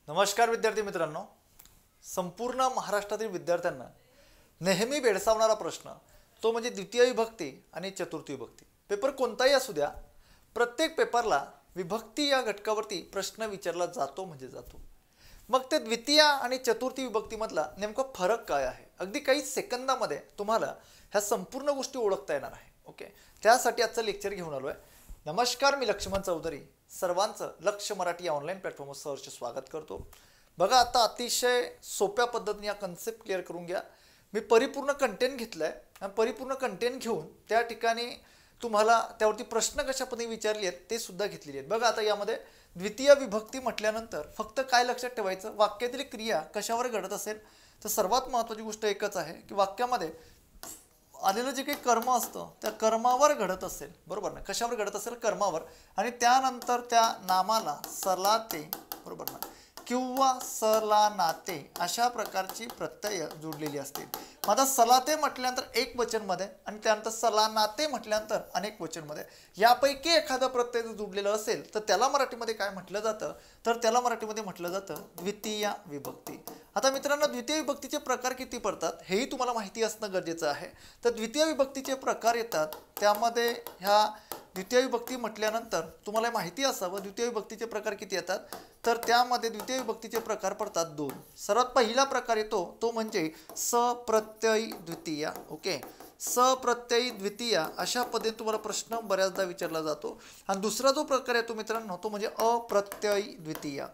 नमस्कार विद्यार्थी मित्रांनो, संपूर्ण महाराष्ट्रातील विद्यार्थ्यांना नेहमी भेडसावणारा प्रश्न तो म्हणजे द्वितीय विभक्ती आणि चतुर्थी विभक्ती. पेपर कोणताही असू द्या, प्रत्येक पेपरला विभक्ती या घटकावरती प्रश्न विचारला जातो म्हणजे जातो. मग ते द्वितीय आणि चतुर्थी विभक्तीमधला नेमका फरक काय आहे, अगदी काही सेकंदामध्ये तुम्हाला ह्या संपूर्ण गोष्टी ओळखता येणार आहे. ओके, त्यासाठी आजचं लेक्चर घेऊन आलो आहे. नमस्कार, मी लक्ष्मण चौधरी. सर्वांचं लक्ष मराठी या ऑनलाईन प्लॅटफॉर्मवर सहर्ष स्वागत करतो. बघा, आता अतिशय सोप्या पद्धतीने या कन्सेप्ट क्लिअर करून घ्या. मी परिपूर्ण कंटेंट घेतलं आहे आणि परिपूर्ण कंटेंट घेऊन त्या ठिकाणी तुम्हाला त्यावरती प्रश्न कशा पद्धतीने विचारले आहेत ते सुद्धा घेतलेले आहेत. बघा, आता यामध्ये द्वितीय विभक्ती म्हटल्यानंतर फक्त काय लक्षात ठेवायचं, वाक्यातील क्रिया कशावर घडत असेल तर सर्वात महत्त्वाची गोष्ट एकच आहे की वाक्यामध्ये आलेलं जे काही कर्म असतं त्या कर्मावर घडत असेल, बरोबर ना, कशावर घडत असेल, कर्मावर, आणि त्यानंतर त्या नामाला सलाते, बरोबर ना, किंवा सलानाते अशा प्रकारची प्रत्यय जोडलेली असतील. आता सलाते म्हटल्यानंतर एक वचनमध्ये आणि त्यानंतर सलानाते म्हटल्यानंतर अनेक वचनमध्ये यापैकी एखादा प्रत्यय जर जोडलेला असेल तर त्याला मराठीमध्ये काय म्हटलं जातं, तर त्याला मराठीमध्ये म्हटलं जातं द्वितीय विभक्ती. आता मित्रांनो, द्वितीय विभक्तीचे प्रकार किती पडतात हेही तुम्हाला माहिती असणं गरजेचं आहे. तर द्वितीय विभक्तीचे प्रकार येतात, त्यामध्ये ह्या द्वितीय विभक्ती म्हटल्यानंतर तुम्हाला माहिती असावं द्वितीय विभक्तीचे प्रकार किती येतात. तर त्यामध्ये द्वितीय विभक्तीचे प्रकार पडतात दोन. सर्वात पहिला प्रकार येतो तो म्हणजे सप्रत्ययी द्वितीय. ओके, सप्रत्ययी द्वितीय अशा पद्धतीने तुम्हाला प्रश्न बऱ्याचदा विचारला जातो. आणि दुसरा जो प्रकार येतो मित्रांनो तो म्हणजे अप्रत्ययी द्वितीय.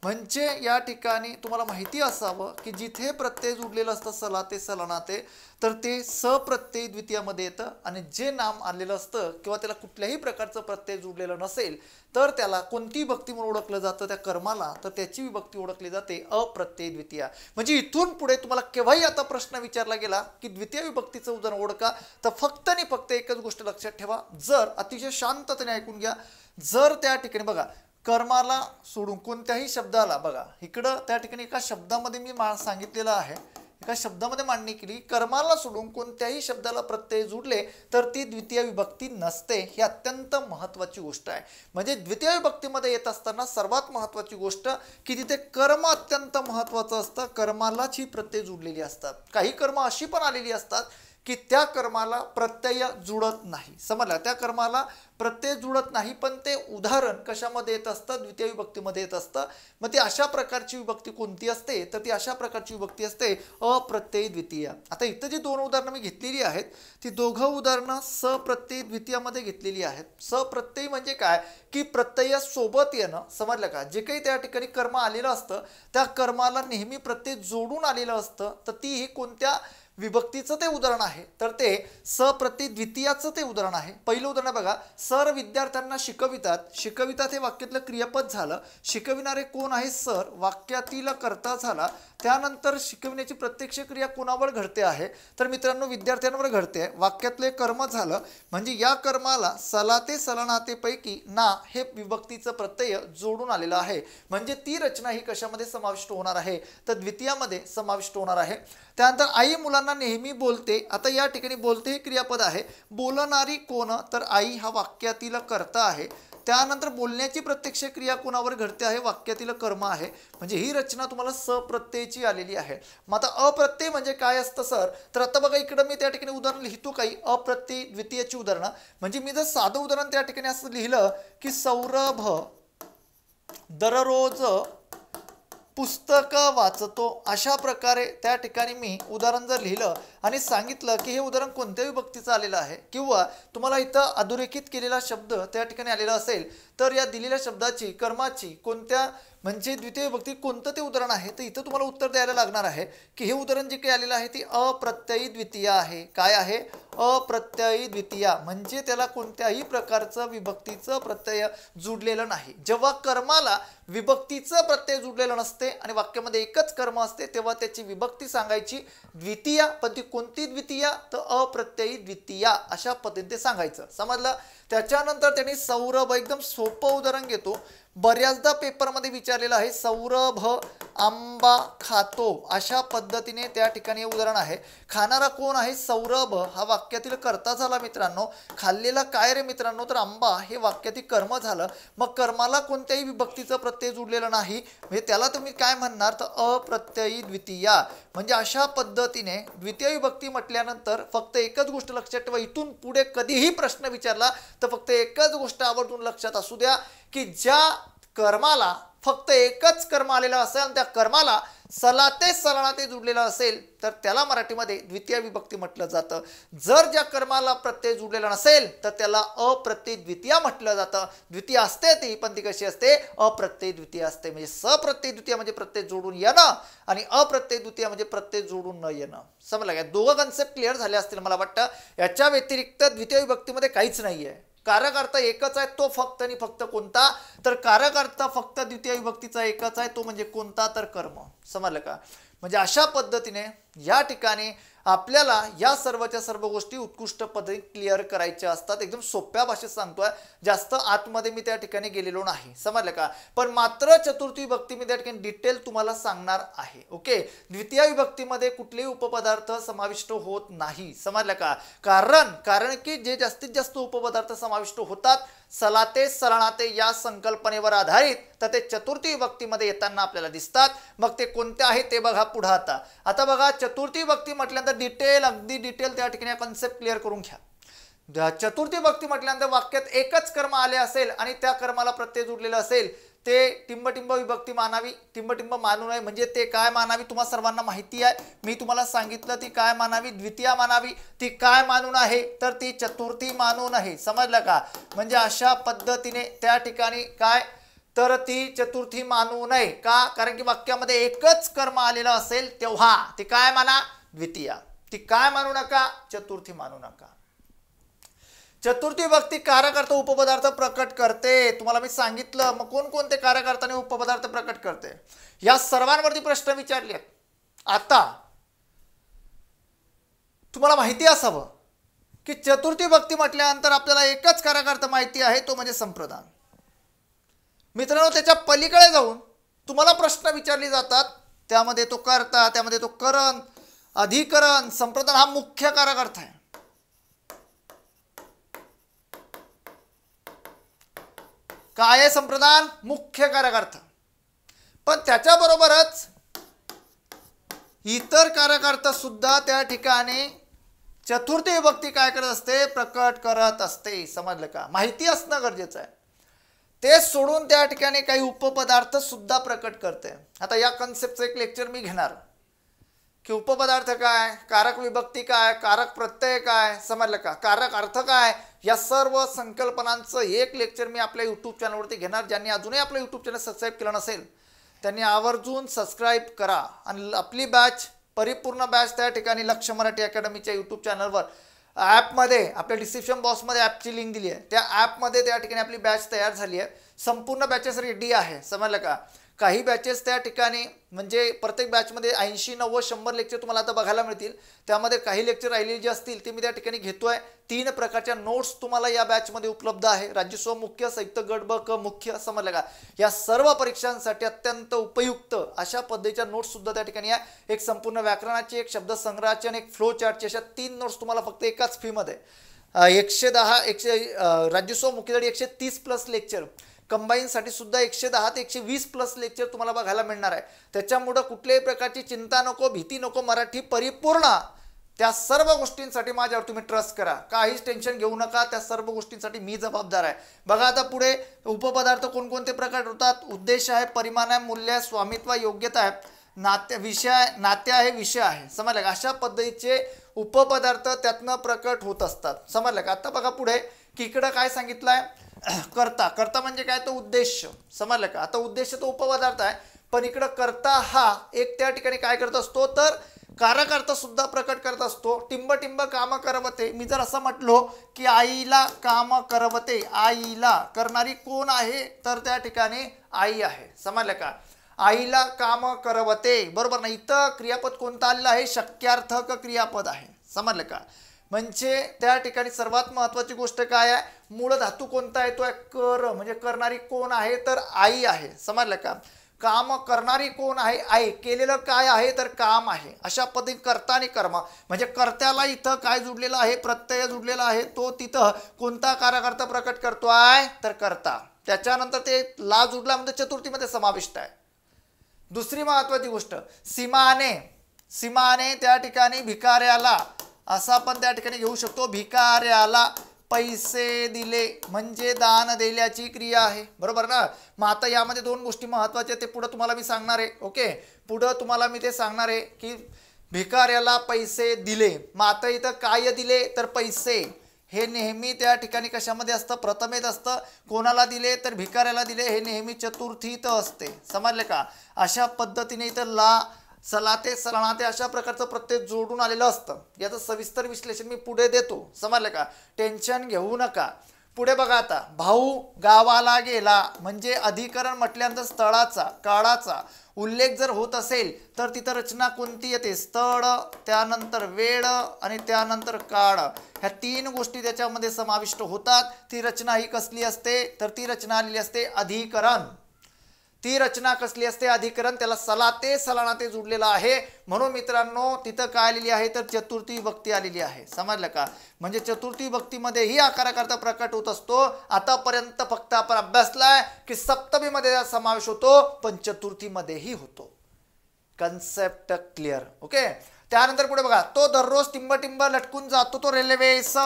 म्हणजे या ठिकाणी तुम्हाला माहिती असावं की जिथे प्रत्यय जोडलेलं असतं सलाते सलानाते तर ते सप्रत्ययी द्वितीयामध्ये येतं, आणि जे नाम आलेलं असतं किंवा त्याला कुठल्याही प्रकारचं प्रत्यय जोडलेलं नसेल तर त्याला कोणती विभक्ती म्हणून ओळखलं जातं त्या कर्माला, तर त्याची विभक्ती ओळखली जाते अप्रत्ययी द्वितीय. म्हणजे इथून पुढे तुम्हाला केव्हाही आता प्रश्न विचारला गेला की द्वितीय विभक्तीचं उदाहरण ओळखा तर फक्त आणि फक्त एकच गोष्ट लक्षात ठेवा, जर अतिशय शांततेने ऐकून घ्या, जर त्या ठिकाणी बघा कर्माला सोडून कोणत्याही शब्दाला, बघा इकडं त्या ठिकाणी एका शब्दामध्ये मी सांगितलेलं आहे, एका शब्दामध्ये मांडणी केली, कर्माला सोडून कोणत्याही शब्दाला प्रत्यय जोडले तर ती द्वितीय विभक्ती नसते. ही अत्यंत महत्त्वाची गोष्ट आहे. म्हणजे द्वितीय विभक्तीमध्ये येत असताना सर्वात महत्त्वाची गोष्ट की तिथे कर्म अत्यंत महत्त्वाचं असतं, कर्मालाच ही प्रत्यय जोडलेली असतात. काही कर्म अशी पण आलेली असतात की त्या कर्माला प्रत्यय जुळत नाही, समजला, त्या कर्माला प्रत्यय जुळत नाही, पण ते उदाहरण कशामध्ये येत असतं, द्वितीय विभक्तीमध्ये येत असतं. मग ती अशा प्रकारची विभक्ती कोणती असते, तर ती अशा प्रकारची विभक्ती असते अप्रत्ययी द्वितीय. आता इथं जी दोन उदाहरणं मी घेतलेली आहेत ती दोघं उदाहरणं सप्रत्ययी द्वितीयामध्ये घेतलेली आहेत. सप्रत्ययी म्हणजे काय की प्रत्यय सोबत येणं, समजलं का, जे काही त्या ठिकाणी कर्म आलेलं असतं त्या कर्माला नेहमी प्रत्यय जोडून आलेलं असतं, तर ती ही कोणत्या विभक्तीचं ते उदाहरण आहे, तर ते सप्रत्ययी द्वितीयाचं ते उदाहरण आहे. पहिलं उदाहरण बघा, सर विद्यार्थ्यांना शिकवितात. शिकवितात हे वाक्यातलं क्रियापद झालं, शिकविणारे कोण आहे सर वाक्यातील कर्ता झाला. त्यानंतर शिकविण्याची प्रत्यक्ष क्रिया कोणावर घडते आहे, तर मित्रांनो विद्यार्थ्यांवर घडते, वाक्यातले कर्म झालं. म्हणजे या कर्माला सलाते सलानाते पैकी ना हे विभक्तीचं प्रत्यय जोडून आलेलं आहे. म्हणजे ती रचना ही कशामध्ये समाविष्ट होणार आहे, तर द्वितीयामध्ये समाविष्ट होणार आहे. त्यानंतर आई मुलांना नेहमी बोलते. आता या ठिकाणी बोलते हे क्रियापद आहे, बोलणारी कोण, तर आई हा वाक्यातील कर्ता आहे. त्यानंतर बोलण्याची प्रत्यक्ष क्रिया कोणावर घडते आहे, वाक्यातील कर्म आहे. म्हणजे ही रचना तुम्हाला सप्रत्ययची आलेली आहे. मग आता अप्रत्यय म्हणजे काय असतं सर, तर आता बघा इकडं मी त्या ठिकाणी उदाहरण लिहितो काही अप्रत्ययी द्वितीयाची उदाहरणं. म्हणजे मी जर साधं उदाहरण त्या ठिकाणी असं लिहिलं की सौरभ दररोज पुस्तक वाचतो, अशा प्रकारे त्या ठिकाणी मी उदाहरण जर लिहिलं आणि सांगितलं की हे उदाहरण कोणत्या विभक्तीचं आलेलं आहे, किंवा तुम्हाला इथं अधोरेखित केलेला शब्द त्या ठिकाणी आलेला असेल तर या दिलेल्या शब्दाची कर्माची कोणत्या म्हणजे द्वितीय विभक्ती कोणतं ते उदाहरण आहे, तर इथं तुम्हाला उत्तर द्यायला लागणार आहे की हे उदाहरण जे काही आलेलं आहे ती अप्रत्ययी द्वितीय आहे. काय आहे, अप्रत्ययी द्वितीय. म्हणजे त्याला कोणत्याही प्रकारचं विभक्तीचं प्रत्यय जोडलेलं नाही. जेव्हा कर्माला विभक्तीचं प्रत्यय जोडलेलं नसते आणि वाक्यामध्ये एकच कर्म असते तेव्हा त्याची विभक्ती सांगायची द्वितीय, पण ती कोणती द्वितीय, तर अप्रत्ययी द्वितीय अशा पद्धतीने सांगायचं, समजलं. त्याच्यानंतर त्यांनी सौरभ, एकदम सोपं उदाहरण घेतो, बऱ्याचदा पेपरमध्ये विचारलेलं आहे, सौरभ आंबा खातो, अशा पद्धतीने त्या ठिकाणी उदाहरण आहे. खाणारा कोण आहे? सौरभ हा वाक्यातील कर्ता झाला मित्रांनो. खाल्लेला काय रे मित्रांनो? तर आंबा हे वाक्यातील कर्म झालं. मग कर्माला कोणत्याही विभक्तीचं प्रत्यय जुडलेलं नाही, म्हणजे त्याला तुम्ही काय म्हणणार? तर अप्रत्ययी द्वितीया. म्हणजे अशा पद्धतीने द्वितीय विभक्ती म्हटल्यानंतर फक्त एकच गोष्ट लक्षात ठेवा, इथून पुढे कधीही प्रश्न विचारला तर फक्त एकच गोष्ट आवर्जून लक्षात असू द्या, की ज्या कर्माला फक्त एकच कर्म आलेलं असेल आणि त्या कर्माला सलाते सलाते जुडलेलं असेल तर त्याला मराठीमध्ये द्वितीय विभक्ती म्हटलं जातं. जर ज्या कर्माला प्रत्यय जुडलेला नसेल तर त्याला अप्रत्यय द्वितीय म्हटलं जातं. द्वितीय असते ती, पण ती कशी असते? अप्रत्यय द्वितीय असते. म्हणजे सप्रत्यय द्वितीय म्हणजे प्रत्यय जोडून येणं आणि अप्रत्यय द्वितीय म्हणजे प्रत्यय जोडून न येणं. समजलं का? दोघं कन्सेप्ट क्लिअर झाले असतील मला वाटतं. याच्या व्यतिरिक्त द्वितीय विभक्तीमध्ये काहीच नाही आहे. कारक एकच आहे, तो फक्त आणि फक्त कोणता? तर कारक फक्त द्वितीय विभक्तीचा एकच आहे, तो म्हणजे कोणता? तर कर्म. समजलं का? म्हणजे अशा पद्धतीने या ठिकाणी आपल्याला या सर्वच्या सर्व गोष्टी उत्कृष्ट पद्धतीने क्लिअर करायच्या असतात. एकदम सोप्या भाषेत सांगतोय, जास्त आतमध्ये मी त्या ठिकाणी गेलेलो नाही. समजलं का? पण मात्र चतुर्थी विभक्ती मी त्या ठिकाणी डिटेल तुम्हाला सांगणार आहे. ओके. द्वितीय विभक्तीमध्ये कुठलेही उपपदार्थ समाविष्ट होत नाही. समजलं का? कारण की जे जास्तीत जास्त उपपदार्थ समाविष्ट होतात सलाते सलाते या संकल्पनेवर आधारित, तर ते चतुर्थी विभक्तीमध्ये येताना आपल्याला दिसतात. मग ते कोणते आहे ते बघा पुढे. आता बघा, चतुर्थी विभक्ती म्हटल्यानंतर अगदी डिटेल त्या ठिकाणी कन्सेप्ट क्लिअर करून घ्या. चतुर्थी विभक्ती म्हटल्यानंतर वाक्यात एकच कर्म आले असेल आणि त्या कर्माला प्रत्यय जुडलेला असेल ते टिंबटिंब विभक्ती मानावी. टिंबटिंब मानू नये म्हणजे ते काय मानावी? तुम्हाला सर्वांना माहिती आहे, मी तुम्हाला सांगितलं ती काय मानावी? द्वितीय मानावी. ती काय मानून आहे? तर ती चतुर्थी मानून आहे. समजलं का? म्हणजे अशा पद्धतीने त्या ठिकाणी काय? तर ती चतुर्थी मानू नये. का? कारण की वाक्यामध्ये एकच कर्म आलेलं असेल तेव्हा ती काय माना? द्वितीय. ती काय मानू नका? चतुर्थी मानू नका. चतुर्थी विभक्ती कारक उपपदार्थ प्रकट करते. तुम्हाला मी सांगितलं. मग कोणकोणते कारक अर्थाने उपपदार्थ प्रकट करते या सर्वांवरती प्रश्न विचारले आहेत. आता तुम्हाला माहिती असावं की चतुर्थी विभक्ती म्हटल्यानंतर आपल्याला एकच कारक अर्थ माहिती आहे, तो म्हणजे संप्रदान. मित्रांनो, त्याच्या पलीकडे जाऊन तुम्हाला प्रश्न विचारले जातात, त्यामध्ये तो कर्ता, त्यामध्ये तो करण, अधिकरण. संप्रदान हा मुख्य कारक अर्थ आहे. काय आहे संप्रदान? मुख्य कारक अर्थ. पण त्याच्याबरोबरच इतर कारक अर्थ सुद्धा त्या ठिकाणी चतुर्थी विभक्ती काय करत असते? प्रकट करत असते. समजलं का? माहिती असणं गरजेचं आहे. ते सोडून त्या ठिकाणी काही उपपदार्थ सुद्धा प्रकट करते. आता या कन्सेप्टचं एक लेक्चर मी घेणार की उपपदार्थ काय, कारक विभक्ती काय, कारक प्रत्यय काय. समजलं का? कारक अर्थ काय, या सर्व संकल्पनांचं एक लेक्चर मी आपल्या यूट्यूब चॅनलवरती घेणार. ज्यांनी अजूनही आपलं यूट्यूब चॅनल सबस्क्राईब केलं नसेल त्यांनी आवर्जून सबस्क्राईब करा. आणि आपली बॅच, परिपूर्ण बॅच त्या ठिकाणी लक्ष मराठी अकॅडमीच्या यूट्यूब चॅनलवर ॲपमध्ये आपल्या डिस्क्रिप्शन बॉक्समध्ये ॲपची लिंक दिली आहे. त्या ॲपमध्ये त्या ठिकाणी आपली बॅच तयार झाली आहे. संपूर्ण बॅचेस रेडी आहे. समजलं का? काही बॅचेस त्या ठिकाणी म्हणजे प्रत्येक बॅचमध्ये 80, 90, 100 लेक्चर तुम्हाला आता बघायला मिळतील. त्यामध्ये काही लेक्चर राहिलेले जे असतील ते मी त्या ठिकाणी घेतोय. 3 प्रकारच्या नोट्स तुम्हाला या बॅचमध्ये उपलब्ध आहे. राज्यस्व मुख्य, संयुक्त गट ब क मुख्य. समजलं का? या सर्व परीक्षांसाठी अत्यंत उपयुक्त अशा पद्धतीच्या नोट्स सुद्धा त्या ठिकाणी आहे. एक संपूर्ण व्याकरणाची, एक शब्दसंग्रहाची आणि एक फ्लो चार्टची, अशा 3 नोट्स तुम्हाला फक्त एकाच फीमध्ये 110 राज्यस्व मुख्यसाठी 130+ लेक्चर, कंबाईनसाठी सुद्धा 110 ते 120+ लेक्चर तुम्हाला बघायला मिळणार आहे. त्याच्यामुळं कुठल्याही प्रकारची चिंता नको, भीती नको. मराठी परिपूर्ण त्या सर्व गोष्टींसाठी माझ्यावर तुम्ही ट्रस्ट करा. काहीच टेन्शन घेऊ नका. त्या सर्व गोष्टींसाठी मी जबाबदार आहे. बघा आता पुढे उपपदार्थ कोणकोणते प्रकार होतात? उद्देश आहे, परिमाण आहे, मूल्य आहे, स्वामित्व, योग्यता आहे, नाते आहे, विषय आहे. समजलं का? अशा पद्धतीचे उपपदार्थ त्यातनं प्रकट होत असतात. समजलं का? आता बघा पुढे की इकडं काय सांगितलंय? कर्ता. कर्ता म्हणजे काय? तो उद्देश. समजलं का? आता उद्देश तो उपपदार्थ आहे, पण इकडं कर्ता हा एक त्या ठिकाणी काय करत असतो? तर कारक अर्थ सुद्धा प्रकट करत असतो. टिंब काम करवते. मी जर असं म्हटलो की आईला काम करवते, आईला करणारी कोण आहे? तर त्या ठिकाणी आई आहे. समजलं का? आईला काम करवते. बरोबर ना? इथं क्रियापद कोणतं आलेलं आहे? शक्यार्थक क्रियापद आहे. समजलं का? म्हणजे त्या ठिकाणी सर्वात महत्त्वाची गोष्ट काय आहे, मूळ धातू कोणता आहे, तो आहे कर. म्हणजे करणारी कोण आहे, तर आई आहे. समजलं का? काम करणारी कोण आहे, आई. केलेलं काय आहे, तर काम आहे. अशा पद्धतीने कर्ता आणि कर्म म्हणजे कर्त्याला इथं काय जुडलेलं आहे, प्रत्यय जुडलेला आहे. तो तिथं कोणता कार्यकर्ता प्रकट करतो आहे, तर कर्ता. त्याच्यानंतर ते ला जुडला म्हणजे चतुर्थीमध्ये समाविष्ट आहे. दुसरी महत्वाची गोष्ट, सीमाने. सीमाने त्या ठिकाणी भिकाऱ्याला असा आपण त्या ठिकाणी घेऊ शकतो, भिकाऱ्याला पैसे दिले म्हणजे दान दिल्याची क्रिया आहे. बरोबर ना? मग आता यामध्ये दोन गोष्टी महत्वाच्या, ते पुढे तुम्हाला मी सांगणार आहे. ओके, पुढे तुम्हाला मी ते सांगणार आहे की भिकाऱ्याला पैसे दिले. मग आता इथं काय दिले, तर पैसे. हे नेहमी त्या ठिकाणी कशामध्ये असतं, प्रथमेत असतं. कोणाला दिले, तर भिकाऱ्याला दिले. हे नेहमी चतुर्थीत असते. समजले का? अशा पद्धतीने इथं ला, सलाते, सलानाते अशा प्रकारचं प्रत्यय जोडून आलेलं असतं. याचं सविस्तर विश्लेषण मी पुढे देतो. समजलं का? टेन्शन घेऊ नका. पुढे बघा आता, भाऊ गावाला गेला म्हणजे अधिकरण म्हटल्यानंतर स्थळाचा, काळाचा उल्लेख जर होत असेल तर तिथं रचना कोणती येते, स्थळ, त्यानंतर वेळ आणि त्यानंतर काळ. ह्या तीन गोष्टी त्याच्यामध्ये समाविष्ट होतात. ती रचना ही कसली असते, तर ती रचना आलेली असते अधिकरण. ती रचना कसली असते, अधिकरण. त्याला सलाते, सलानाते जुडलेला आहे. म्हणून मित्रांनो तिथं काय आलेली आहे, तर चतुर्थी विभक्ती आलेली आहे. समजलं का? म्हणजे चतुर्थी विभक्तीमध्येही आकाराकर्ता प्रकट होत असतो. आतापर्यंत फक्त आपण अभ्यासलाय की सप्तमीमध्ये त्याचा समावेश होतो, पण चतुर्थीमध्येही होतो. Concept clear? ओके. त्यानंतर पुढे बघा, तो दररोज टिंब लटकून जातो तो रेल्वेस.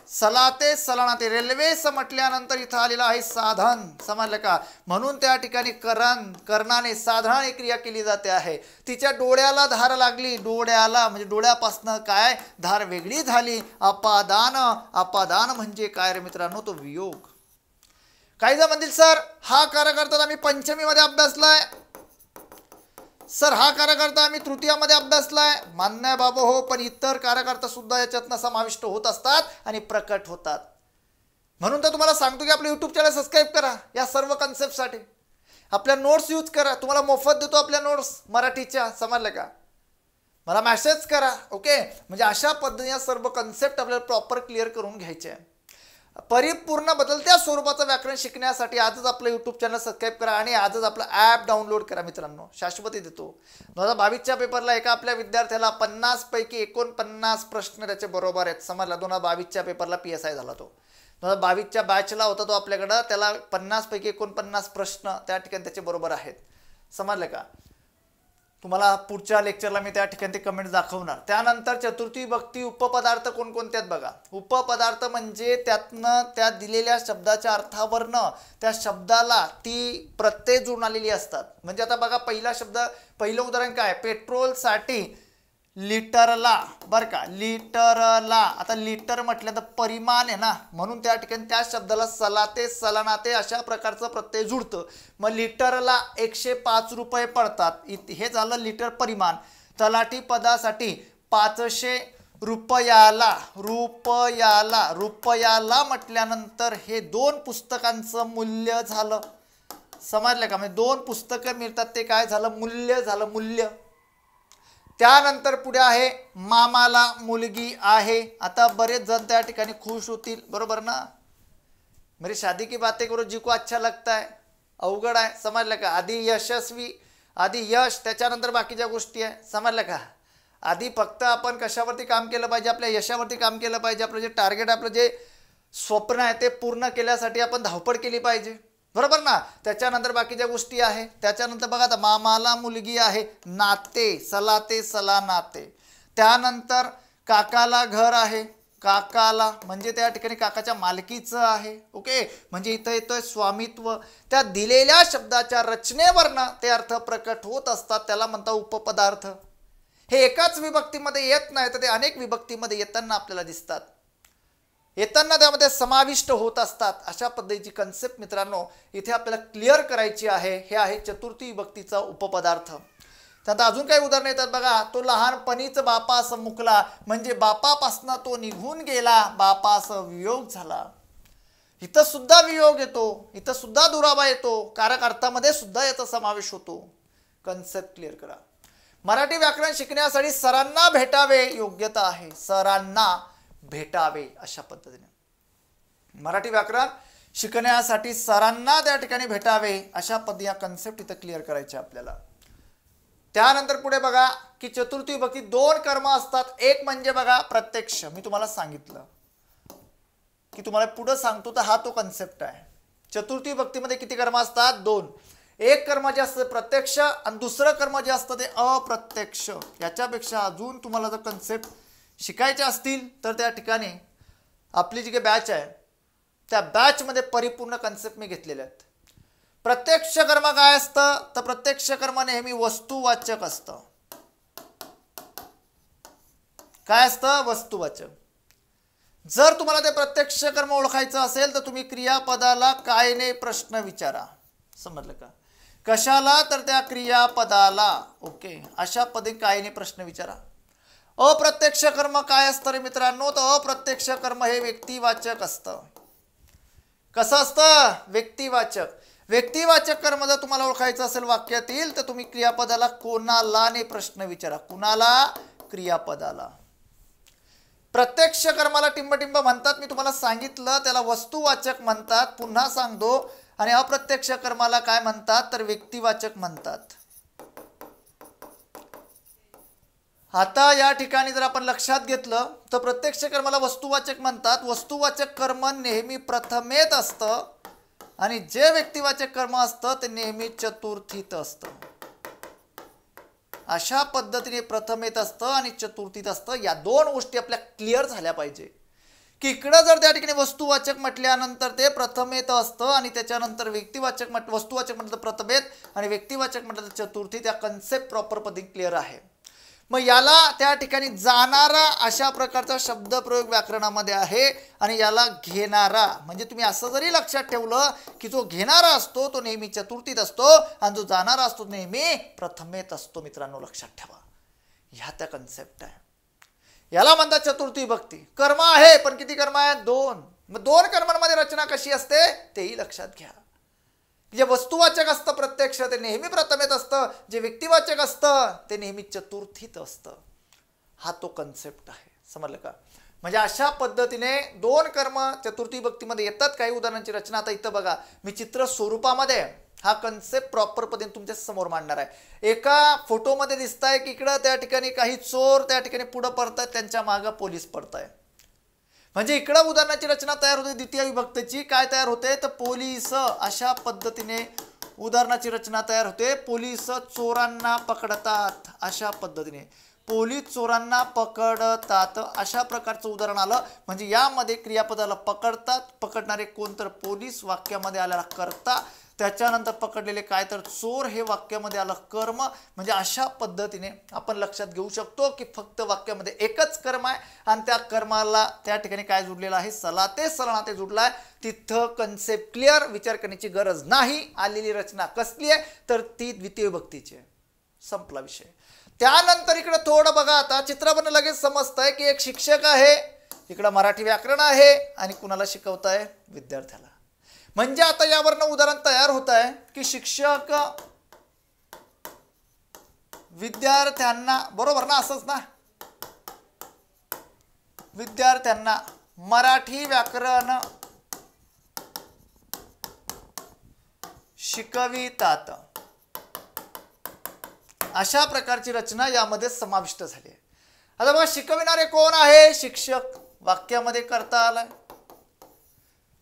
सलाते, सलानाते, रेल्वेस म्हटल्यानंतर इथं आलेलं आहे साधन. समजलं का? म्हणून त्या ठिकाणी कर्णाने साधनाने क्रिया केली जाते आहे. तिच्या डोळ्याला धार लागली, डोळ्याला म्हणजे डोळ्यापासनं काय धार वेगळी झाली. अपादान. अपादान म्हणजे काय रे मित्रांनो, तो वियोग. काही जण म्हणतील सर हा कार्यकर्ता आम्ही पंचमीमध्ये अभ्यासलाय, सर हा कार्यकर्ता आम्ही तृतीयामध्ये अभ्यासलाय. मान्य आहे बाबा, हो, पण इतर कार्यकर्ता सुद्धा याच्यातनं समाविष्ट होत असतात आणि प्रकट होतात. म्हणून तर तुम्हाला सांगतो की आपलं यूट्यूब चॅनल सबस्क्राईब करा या सर्व कन्सेप्टसाठी. आपल्या नोट्स यूज करा, तुम्हाला मोफत देतो आपल्या नोट्स मराठीच्या. समजलं का? मला मेसेज करा. ओके, म्हणजे अशा पद्धतीने या सर्व कन्सेप्ट आपल्याला प्रॉपर क्लिअर करून घ्यायचे आहे. परिपूर्ण बदलत्या स्वरूपाचं व्याकरण शिकण्यासाठी आजच आपलं यूट्यूब चॅनल सबस्क्राईब करा आणि आजच आपलं ॲप डाउनलोड करा मित्रांनो. शाश्वती देतो. 2022च्या पेपरला एका आपल्या विद्यार्थ्याला 50 पैकी 49 प्रश्न त्याचे बरोबर आहेत. समजला? 2022च्या पेपरला PSI झाला तो. 2022च्या बॅचला होता तो आपल्याकडं. त्याला 50 पैकी 49 प्रश्न त्या ठिकाणी त्याचे बरोबर आहेत. समजलं का? तुम्हाला पुढच्या लेक्चरला मी त्या ठिकाणी ते कमेंट दाखवणार. त्यानंतर चतुर्थी विभक्ती उपपदार्थ कोणकोणते आहेत बघा. उपपदार्थ म्हणजे त्यातनं त्या दिलेल्या शब्दाच्या अर्थावरनं त्या शब्दाला ती प्रत्यय जुळून आलेली असतात. म्हणजे आता बघा, पहिलं उदाहरण काय, पेट्रोलसाठी लिटरला. बरं का? लिटरला. आता लिटर म्हटलं तर परिमाण आहे ना, म्हणून त्या ठिकाणी त्या शब्दाला सलाते, सलानाते अशा प्रकारचं प्रत्यय जुळतं. मग लिटरला 105 रुपये पडतात. हे झालं लिटर परिमाण. तलाठी पदासाठी 500 रुपयाला. रुपयाला. रुपयाला म्हटल्यानंतर हे 2 पुस्तकांचं मूल्य झालं. समजलं का? म्हणजे 2 पुस्तकं मिळतात, ते काय झालं, मूल्य झालं, मूल्य. त्यानंतर पुढे आहे मामाला मुलगी आहे. आता बरेच जण त्या ठिकाणी खुश होतील. बरोबर ना? मेरी शादी की बातें करो जिको अच्छा लगता है. अवघड आहे. समजलं का? आधी यशस्वी, आधी यश, त्याच्यानंतर बाकीच्या गोष्टी आहे. समजलं का? आधी फक्त आपण कशावरती काम केलं पाहिजे, आपल्या यशावरती काम केलं पाहिजे. आपलं जे टार्गेट, आपलं जे स्वप्न आहे ते पूर्ण केल्यासाठी आपण धावपळ केली पाहिजे. बरोबर ना? त्याच्यानंतर बाकीच्या गोष्टी आहे. त्याच्यानंतर बघा, आता मामाला मुलगी आहे, नाते, सलाते, सलानाते. त्यानंतर काकाला घर आहे. काकाला म्हणजे त्या ठिकाणी काकाच्या मालकीचं आहे. ओके, म्हणजे इथं येतोय स्वामित्व. त्या दिलेल्या शब्दाच्या रचनेवरनं ते अर्थ प्रकट होत असतात. त्याला म्हणतात उपपदार्थ. हे एकाच विभक्तीमध्ये येत नाही, तर ते अनेक विभक्तीमध्ये येताना आपल्याला दिसतात. येताना त्यामध्ये समाविष्ट होत असतात. अशा पद्धतीची कन्सेप्ट मित्रांनो इथे आपल्याला क्लिअर करायची आहे. हे आहे चतुर्थी विभक्तीचा उपपदार्थ. त्यात अजून काही उदाहरणं येतात बघा. तो लहानपणीच बापास मुकला म्हणजे बापापासनं तो निघून गेला, बापास वियोग झाला. इथं सुद्धा वियोग येतो, इथं सुद्धा दुरावा येतो. कारक अर्थामध्ये सुद्धा याचा समावेश होतो. कन्सेप्ट क्लिअर करा. मराठी व्याकरण शिकण्यासाठी सरांना भेटावे योग्यता आहे, सरांना भेटावे अशा पद्धतीने मराठी व्याकरण शिकण्यासाठी सरांना त्या ठिकाणी भेटावे अशा पद्धती या कन्सेप्ट इथं क्लिअर करायचे आपल्याला। त्यानंतर पुढे बघा की चतुर्थी विभक्ती दोन कर्म असतात, एक म्हणजे बघा प्रत्यक्ष, मी तुम्हाला सांगितलं की तुम्हाला पुढे सांगतो तर हा तो कन्सेप्ट आहे। चतुर्थी विभक्तीमध्ये किती कर्म असतात? दोन, एक कर्म जे असतं प्रत्यक्ष आणि दुसरं कर्म जे असतं ते अप्रत्यक्ष। याच्यापेक्षा अजून तुम्हाला जर कन्सेप्ट शिकायचे असतील तर त्या ठिकाणी आपली जी काही बॅच आहे त्या बॅचमध्ये परिपूर्ण कन्सेप्ट मी घेतलेले आहेत। प्रत्यक्ष कर्म काय असतं तर प्रत्यक्ष कर्म नेहमी वस्तुवाचक असतं। काय असतं? वस्तुवाचक। जर तुम्हाला ते प्रत्यक्ष कर्म ओळखायचं असेल तर तुम्ही क्रियापदाला काय ने प्रश्न विचारा, समजलं का? कशाला तर त्या क्रियापदाला, ओके, अशा पद्धतीने काय ने प्रश्न विचारा। अप्रत्यक्ष कर्म काय असतं रे मित्रांनो? तर अप्रत्यक्ष कर्म हे व्यक्तिवाचक असतं। कसं असतं? व्यक्तिवाचक। व्यक्तिवाचक कर्म जर तुम्हाला ओळखायचं असेल वाक्यातील तर तुम्ही क्रियापदाला कोणाला ने प्रश्न विचारा, कुणाला? क्रियापदाला। प्रत्यक्ष कर्माला टिंबटिंब म्हणतात, मी तुम्हाला सांगितलं, त्याला वस्तुवाचक म्हणतात, पुन्हा सांगतो। आणि अप्रत्यक्ष कर्माला काय म्हणतात तर व्यक्तिवाचक म्हणतात। आता या ठिकाणी जर आपण लक्षात घेतलं तर प्रत्यक्ष कर्माला वस्तुवाचक म्हणतात। वस्तुवाचक कर्म नेहमी प्रथमेत असतं आणि जे व्यक्तिवाचक कर्म असतं ते नेहमी चतुर्थीत असतं। अशा पद्धतीने प्रथमेत असतं आणि चतुर्थीत असतं। या दोन गोष्टी आपल्या क्लिअर झाल्या पाहिजे की इकडं जर त्या ठिकाणी वस्तुवाचक म्हटल्यानंतर ते प्रथमेत असतं आणि त्याच्यानंतर व्यक्तिवाचक वस्तुवाचक म्हटलं तर प्रथमेत आणि व्यक्तिवाचक म्हटलं तर चतुर्थीत। या कन्सेप्ट प्रॉपर पद्धतीने क्लिअर आहे। मग याला त्या ठिकाणी जाणारा अशा प्रकारचा शब्दप्रयोग व्याकरणामध्ये आहे आणि याला घेणारा म्हणजे तुम्ही असं जरी लक्षात ठेवलं की जो घेणारा असतो तो नेहमी चतुर्थीत असतो आणि जो जाणारा असतो नेहमी प्रथमेत असतो। मित्रांनो लक्षात ठेवा, ह्या त्या कन्सेप्ट आहे। याला म्हणतात चतुर्थी विभक्ती। कर्म आहे पण किती कर्म आहेत? दोन। मग दोन कर्मांमध्ये रचना कशी असते तेही लक्षात घ्या। जे वस्तुवाचक असतं प्रत्यक्ष ते नेहमी प्रथमेत असतं, जे व्यक्तिवाचक असतं ते नेहमी चतुर्थीत असतं। हा तो कन्सेप्ट आहे, समजलं का? म्हणजे अशा पद्धतीने दोन कर्म चतुर्थी विभक्तीमध्ये येतात। काही उदाहरणांची रचना आता इथं बघा, मी चित्र स्वरूपामध्ये हा कन्सेप्ट प्रॉपर पद्धतीने तुमच्या समोर मांडणार आहे। एका फोटोमध्ये दिसतंय की इकडं त्या ठिकाणी काही चोर त्या ठिकाणी पुढे पडतात, त्यांच्या मागे पोलीस पडताय। म्हणजे इकडं उदाहरणाची रचना तयार होते द्वितीय विभक्तीची। काय तयार होते तर पोलीस, अशा पद्धतीने उदाहरणाची रचना तयार होते। पोलीस चोरांना पकडतात, अशा पद्धतीने पोलीस चोरांना पकडतात, अशा प्रकारचं उदाहरण आलं। म्हणजे यामध्ये क्रियापदाला पकडतात, पकडणारे कोण तर पोलीस, वाक्यामध्ये आलेला कर्ता, त्याच्यानंतर पकडलेले काय तर चोर, हे वाक्यामध्ये आलं कर्म। म्हणजे अशा पद्धतीने आपण लक्षात घेऊ शकतो की फक्त वाक्यामध्ये एकच कर्म आहे आणि त्या कर्माला त्या ठिकाणी काय जुडलेलं आहे? सलाते सलनाते जुडलाय। तिथं कन्सेप्ट क्लिअर, विचार करण्याची गरज नाही। आलेली रचना कसली आहे तर ती द्वितीय विभक्तीची आहे, संपला विषय। त्यानंतर इकडे थोडं बघा, आता चित्रावरून लगेच समजतंय की एक शिक्षक आहे, इकडं मराठी व्याकरण आहे आणि कुणाला शिकवताय? विद्यार्थ्याला। म्हणजे आता यावरनं उदाहरण तयार होत आहे की शिक्षक विद्यार्थ्यांना, बरोबर ना? असंच ना, विद्यार्थ्यांना मराठी व्याकरण शिकवितात, अशा प्रकारची रचना यामध्ये समाविष्ट झाली आहे। आता बघा, शिकविणारे कोण आहे? शिक्षक। वाक्यामध्ये करता आलाय।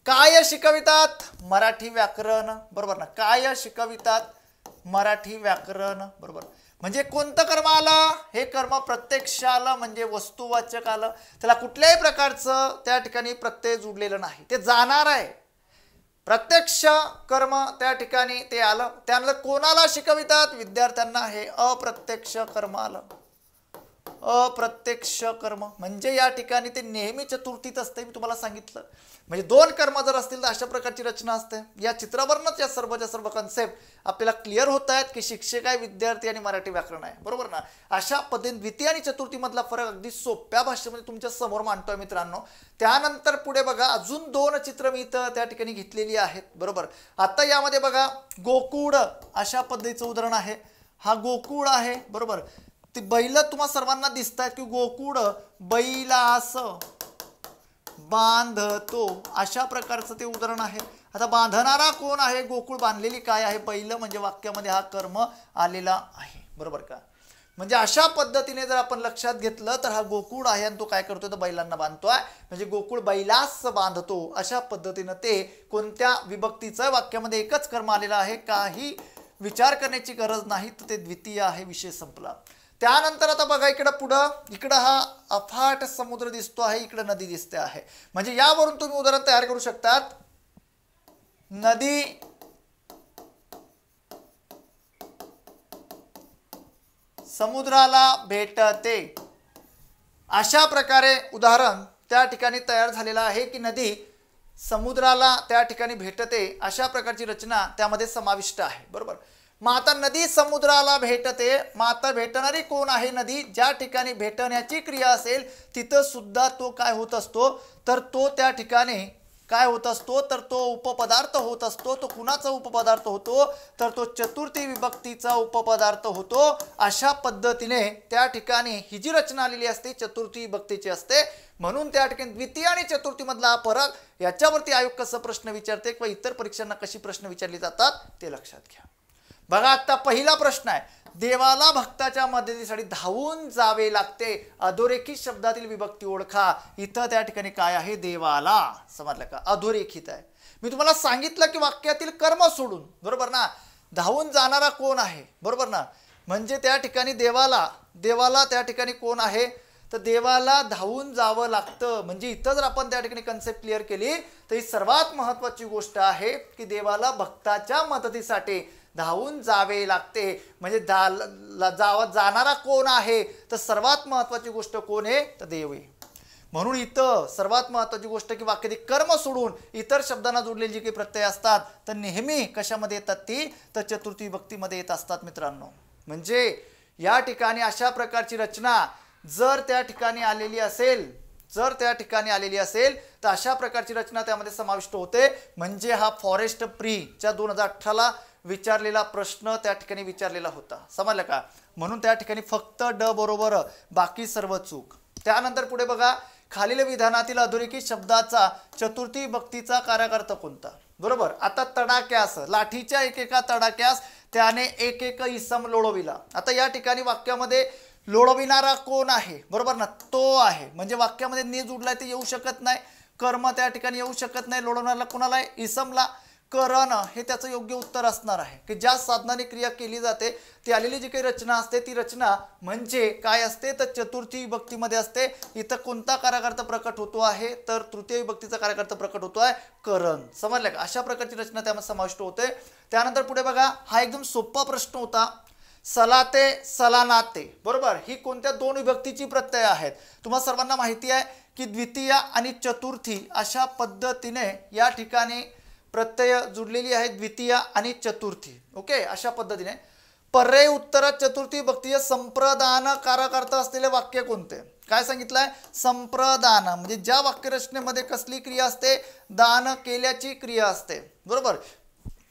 काय शिकवितात? मराठी व्याकरण, बरोबर ना? काय शिकवितात? मराठी व्याकरण, बरोबर। म्हणजे कोणतं कर्म आलं? हे कर्म प्रत्यक्ष आलं, म्हणजे वस्तुवाचक आलं। त्याला कुठल्याही प्रकारचं त्या ठिकाणी प्रत्यय जुडलेलं नाही, ते जाणार आहे। प्रत्यक्ष कर्म त्या ठिकाणी ते आलं। त्यानंतर कोणाला शिकवितात? विद्यार्थ्यांना, हे अप्रत्यक्ष कर्म आलं। अप्रत्यक्ष कर्म म्हणजे या ठिकाणी ते नेहमी चतुर्थीत असते, मी तुम्हाला सांगितलं। म्हणजे दोन कर्म जर असतील तर अशा प्रकारची रचना असते। या चित्रावरच या सर्वच्या सर्व कन्सेप्ट आपल्याला क्लिअर होत आहेत की शिक्षक आहे, विद्यार्थी आणि मराठी व्याकरण आहे, बरोबर ना? अशा पद्धतीने द्वितीय आणि चतुर्थी मधला फरक अगदी सोप्या भाषेमध्ये तुमच्या समोर मांडतोय मित्रांनो। त्यानंतर पुढे बघा, अजून दोन चित्र मी इथं त्या ठिकाणी घेतलेली आहेत, बरोबर। आता यामध्ये बघा, गोकुळ अशा पद्धतीचं उदाहरण आहे। हा गोकुळ आहे, बरोबर. ती बैल तुम्हा सर्वांना दिसत आहेत की गोकुळ बैलास बांधतो, अशा प्रकारचं ते उदाहरण आहे. आता बांधणारा कोण आहे, गोकुळ बांधलेली काय आहे, बैल, म्हणजे वाक्यामध्ये हा कर्म आलेला आहे, बरोबर का. म्हणजे अशा पद्धतीने जर आपण लक्षात घेतलं तर हा गोकुळ आहे आणि तो काय करतोय तर बैलांना बांधतोय, म्हणजे गोकुळ बैलास बांधतो, अशा पद्धतीनं ते कोणत्या विभक्तीचं वाक्यामध्ये एकच कर्म आलेला आहे, काही विचार करण्याची गरज नाही, तर ते द्वितीय आहे, विषय संपला. त्यानंतर आता बघा इकडं पुढं, इकडं हा अफाट समुद्र दिसतो आहे, इकडं नदी दिसते आहे, म्हणजे यावरून तुम्ही उदाहरण तयार करू शकतात. नदी समुद्राला भेटते, अशा प्रकारे उदाहरण त्या ठिकाणी तयार झालेलं आहे की नदी समुद्राला त्या ठिकाणी भेटते, अशा प्रकारची रचना त्यामध्ये समाविष्ट आहे, बरोबर. मग आता नदी समुद्राला भेटते, मग आता भेटणारी कोण आहे नदी, ज्या ठिकाणी भेटण्याची क्रिया असेल तिथं सुद्धा तो काय होत असतो, तर तो त्या ठिकाणी काय होत असतो, तर तो उपपदार्थ होत असतो. तो कुणाचा उपपदार्थ होतो, तर तो चतुर्थी विभक्तीचा उपपदार्थ होतो. अशा पद्धतीने त्या ठिकाणी ही जी रचना आलेली असते चतुर्थी विभक्तीची असते, म्हणून त्या ठिकाणी द्वितीय आणि चतुर्थी मधला हा फरक, याच्यावरती आयोग कसं प्रश्न विचारते किंवा इतर परीक्षांना कशी प्रश्न विचारले जातात ते लक्षात घ्या. बघा आता पहिला प्रश्न आहे, देवाला भक्ताच्या मदतीसाठी धावून जावे लागते, अधोरेखित शब्दातील विभक्ती ओळखा. इथं त्या ठिकाणी काय आहे, देवाला, समजलं का, अधोरेखित आहे. मी तुम्हाला सांगितलं की वाक्यातील कर्म सोडून, बरोबर ना, धावून जाणारा कोण आहे, बरोबर ना, म्हणजे त्या ठिकाणी देवाला त्या ठिकाणी कोण आहे, तर देवाला धावून जावं लागतं. म्हणजे इथं जर आपण त्या ठिकाणी कन्सेप्ट क्लिअर केली तर ही सर्वात महत्वाची गोष्ट आहे की देवाला भक्ताच्या मदतीसाठी धावून जावे लागते. म्हणजे जाणारा कोण आहे, तर सर्वात महत्वाची गोष्ट कोण आहे, तर देव आहे. म्हणून इथं सर्वात महत्वाची गोष्ट की वाक्यातील कर्म सोडून इतर शब्दांना जोडलेली जी काही प्रत्यय असतात तर नेहमी कशामध्ये येतात, ती तर चतुर्थी विभक्तीमध्ये येत असतात मित्रांनो. म्हणजे या ठिकाणी अशा प्रकारची रचना जर त्या ठिकाणी आलेली असेल तर अशा प्रकारची रचना त्यामध्ये समाविष्ट होते. म्हणजे हा फॉरेस्ट प्रीच्या 2018ला विचारलेला प्रश्न त्या ठिकाणी विचारलेला होता, समजलं का. म्हणून त्या ठिकाणी फक्त ड बरोबर, बाकी सर्व चूक. त्यानंतर पुढे बघा, खालील विधानातील अधोरेखित शब्दाचा चतुर्थी विभक्तीचा कार्यकर्ता कोणता, बरोबर. आता तडाक्यास, लाठीच्या एकेका तडाक्यास त्याने एक इसम लोळविला. आता या ठिकाणी वाक्यामध्ये लोळविणारा कोण आहे, बरोबर ना, तो आहे. म्हणजे वाक्यामध्ये ने जुडलाय ते येऊ शकत नाही, कर्म त्या ठिकाणी येऊ शकत नाही. लोळवणारा कोणाला आहे, इसमला. करण हे त्याचं योग्य उत्तर असणार आहे की ज्या साधनाने क्रिया केली जाते ती आलेली जी काही रचना असते ती रचना म्हणजे काय असते, तर चतुर्थी विभक्तीमध्ये असते. इथं कोणता कार्यकर्ता प्रकट होतो आहे, तर तृतीय विभक्तीचा कार्यकर्ता प्रकट होतो आहे, करण, समजलं का. अशा प्रकारची रचना त्यामध्ये समाविष्ट होते. त्यानंतर पुढे बघा, हा एकदम सोपा प्रश्न होता, सलाते सलानाते, बरोबर. ही कोणत्या दोन विभक्तीची प्रत्यय आहेत, तुम्हाला सर्वांना माहिती आहे की द्वितीय आणि चतुर्थी अशा पद्धतीने या ठिकाणी प्रत्यय जुडलेली आहे, द्वितीय आणि चतुर्थी. ओके, अशा पद्धतीने. पर्याय उत्तरात चतुर्थी विभक्तीय संप्रदान कार्यकर्ता असलेले वाक्य कोणते, काय सांगितलंय, संप्रदान. म्हणजे ज्या वाक्यरचनेमध्ये कसली क्रिया असते, दान केल्याची क्रिया असते, बरोबर.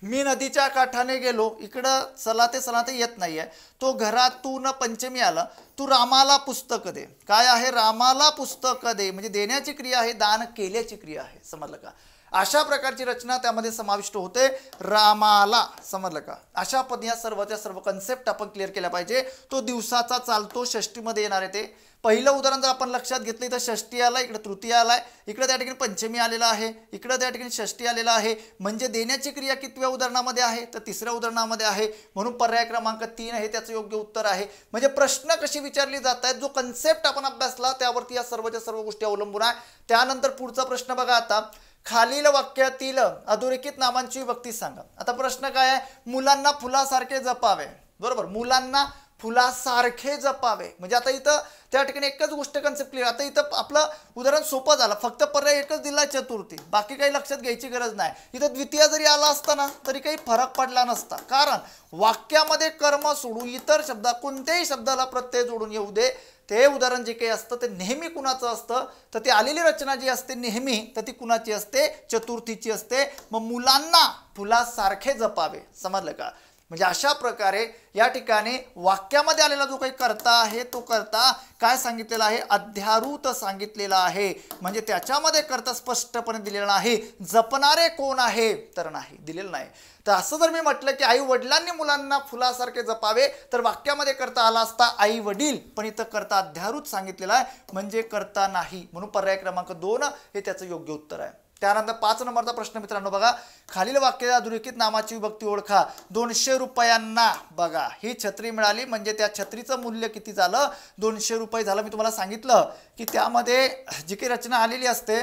मी नदीच्या काठाने गेलो, इकडं सलाते सलाते येत नाहीये, तो घरातून पंचमी आला, तू रामाला पुस्तक दे. काय आहे, रामाला पुस्तक दे, म्हणजे देण्याची क्रिया आहे, दान केल्याची क्रिया आहे, समजलं का. अशा प्रकारची रचना त्यामध्ये समाविष्ट होते, रामाला, समजलं का. अशा पद्धतीने सर्वच्या सर्व कन्सेप्ट आपण क्लिअर केला पाहिजे. तो दिवसाचा चालतो, षष्टीमध्ये येणार आहे ते. पहिलं उदाहरण जर आपण लक्षात घेतलं तर षष्टी आला, इकडे तृतीय आलाय, इकडे त्या ठिकाणी पंचमी आलेला आहे, इकडे त्या ठिकाणी षष्टी आलेला आहे. म्हणजे देण्याची क्रिया कितव्या उदाहरणामध्ये आहे, तर तिसऱ्या उदाहरणामध्ये आहे. म्हणून पर्याय क्रमांक 3 हे त्याचं योग्य उत्तर आहे. म्हणजे प्रश्न कशी विचारली जात आहेत, जो कन्सेप्ट आपण अभ्यासला त्यावरती या सर्वच्या सर्व गोष्टी अवलंबून आहे. त्यानंतर पुढचा प्रश्न बघा, आता खालील वाक्यातील अधोरेखित नामांची विभक्ती सांगा. आता प्रश्न काय आहे, मुलांना फुलासारखे जपावे, बरोबर. मुलांना फुलासारखे जपावे, म्हणजे आता इथं त्या ठिकाणी एकच गोष्ट कन्सेप्ट क्लिअर. आता इथं आपलं उदाहरण सोपं झालं, फक्त पर्याय एकच दिला, चतुर्थी, बाकी काही लक्षात घ्यायची गरज नाही. इथं द्वितीय जरी आला असता ना तरी काही फरक पडला नसता, कारण वाक्यामध्ये कर्म सोडून इतर शब्द कोणत्याही शब्दाला प्रत्यय जोडून येऊ दे, ते उदाहरण जे काही असतं ते नेहमी कुणाचं असतं, तर ती आलेली रचना जी असते नेहमी तर ती कुणाची असते, चतुर्थीची असते. मग मुलांना फुलासारखे जपावे, समजलं का. म्हणजे अशा प्रकारे या ठिकाणी वाक्यामध्ये आलेला जो काही कर्ता आहे तो कर्ता काय सांगितलेला आहे, अध्यारूत सांगितलेला आहे. म्हणजे त्याच्यामध्ये कर्ता स्पष्टपणे दिलेला नाही. जपणारे कोण आहे तर नाही, दिलेलं नाही. तर असं जर मी म्हटलं की आई वडिलांनी मुलांना फुलासारखे जपावे तर वाक्यामध्ये कर्ता आला असता आई वडील, पण इथं कर्ता अध्यारूत सांगितलेला आहे म्हणजे कर्ता नाही. म्हणून पर्याय क्रमांक 2 हे त्याचं योग्य उत्तर आहे. त्यानंतर 5 नंबरचा प्रश्न मित्रांनो बघा, खालील वाक्यात अधोरेखित नामाची विभक्ती ओळखा. 200 रुपयांना बघा ही छत्री मिळाली म्हणजे त्या छत्रीचं मूल्य किती झालं, 200 रुपये झालं. मी तुम्हाला सांगितलं की त्यामध्ये जी काही रचना आलेली असते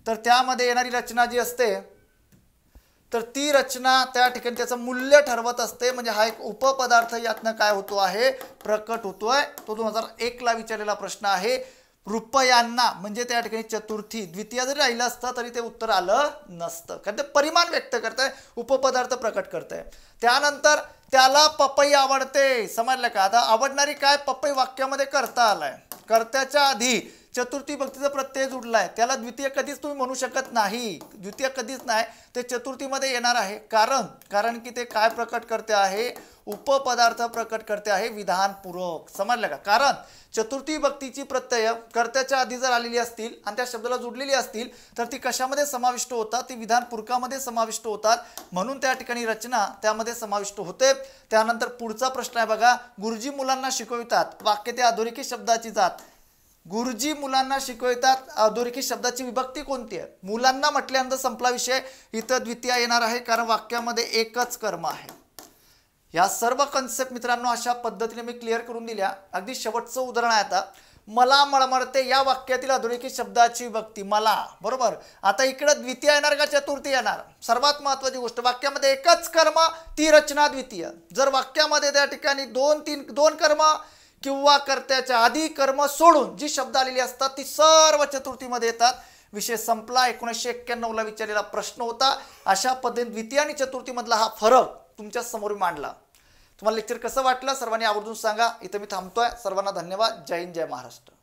तर त्यामध्ये येणारी रचना जी असते तर ती रचना त्या ठिकाणी त्याचं मूल्य ठरवत असते. म्हणजे हा एक उपपदार्थ यातनं काय होतो आहे, प्रकट होतोय. तो 2001 ला विचारलेला प्रश्न आहे. रुपयांना म्हणजे त्या ठिकाणी चतुर्थी द्वितीय जरी राहिलं असतं तरी ते उत्तर आलं नसतं, कारण ते परिमाण व्यक्त करत आहे, उपपदार्थ प्रकट करत आहे. त्यानंतर त्याला पपई आवडते, समजलं का. आता आवडणारी काय, पपई वाक्यामध्ये कर्ता आलाय. कर्त्याच्या आधी चतुर्थी भक्तीचा प्रत्यय जुडलाय, त्याला द्वितीय कधीच तुम्ही म्हणू शकत नाही, द्वितीय कधीच नाही, ते चतुर्थीमध्ये येणार आहे. कारण की ते काय प्रकट करते आहे, उपपदार्थ प्रकट करते आहे, विधानपूर्वक. समजलं का. कारण चतुर्थी भक्तीची प्रत्यय कर्त्याच्या आधी जर आलेली असतील आणि त्या शब्दाला जुडलेली असतील तर ती कशामध्ये समाविष्ट होतात, ती विधानपूर्वकामध्ये समाविष्ट होतात. म्हणून त्या ठिकाणी रचना त्यामध्ये समाविष्ट होते. त्यानंतर पुढचा प्रश्न आहे बघा, गुरुजी मुलांना शिकवितात, वाक्य ते अधोरेखित शब्दाची जात. गुरुजी मुलांना शिकवतात, अधोरेखित शब्दाची विभक्ती कोणती आहे. मुलांना म्हटल्यानंतर संपला विषय. इथं द्वितीय येणार आहे कारण वाक्यामध्ये एकच कर्म आहे. या सर्व कन्सेप्ट मित्रांनो अशा पद्धतीने मी क्लिअर करून दिल्या. अगदी शेवटचं उदाहरण आहे आता, मला मळमळते या वाक्यातील अधोरेखित शब्दाची विभक्ती मला, बरोबर. आता इकडे द्वितीय येणार का चतुर्थी येणार. सर्वात महत्वाची गोष्ट, वाक्यामध्ये एकच कर्म ती रचना द्वितीय. जर वाक्यामध्ये त्या ठिकाणी दोन कर्म किंवा कर्त्याच्या आधी कर्म सोडून जी शब्द आलेली असतात ती सर्व चतुर्थीमध्ये येतात. विषय संपला. 1991 ला विचारलेला प्रश्न होता. अशा पद्धतीने द्वितीय आणि चतुर्थी मधला हा फरक तुमच्या समोर मांडला. तुम्हाला लेक्चर कसं वाटलं सर्वांनी आवर्जून सांगा. इथं मी थांबतोय. सर्वांना धन्यवाद. जय हिंद, जय महाराष्ट्र.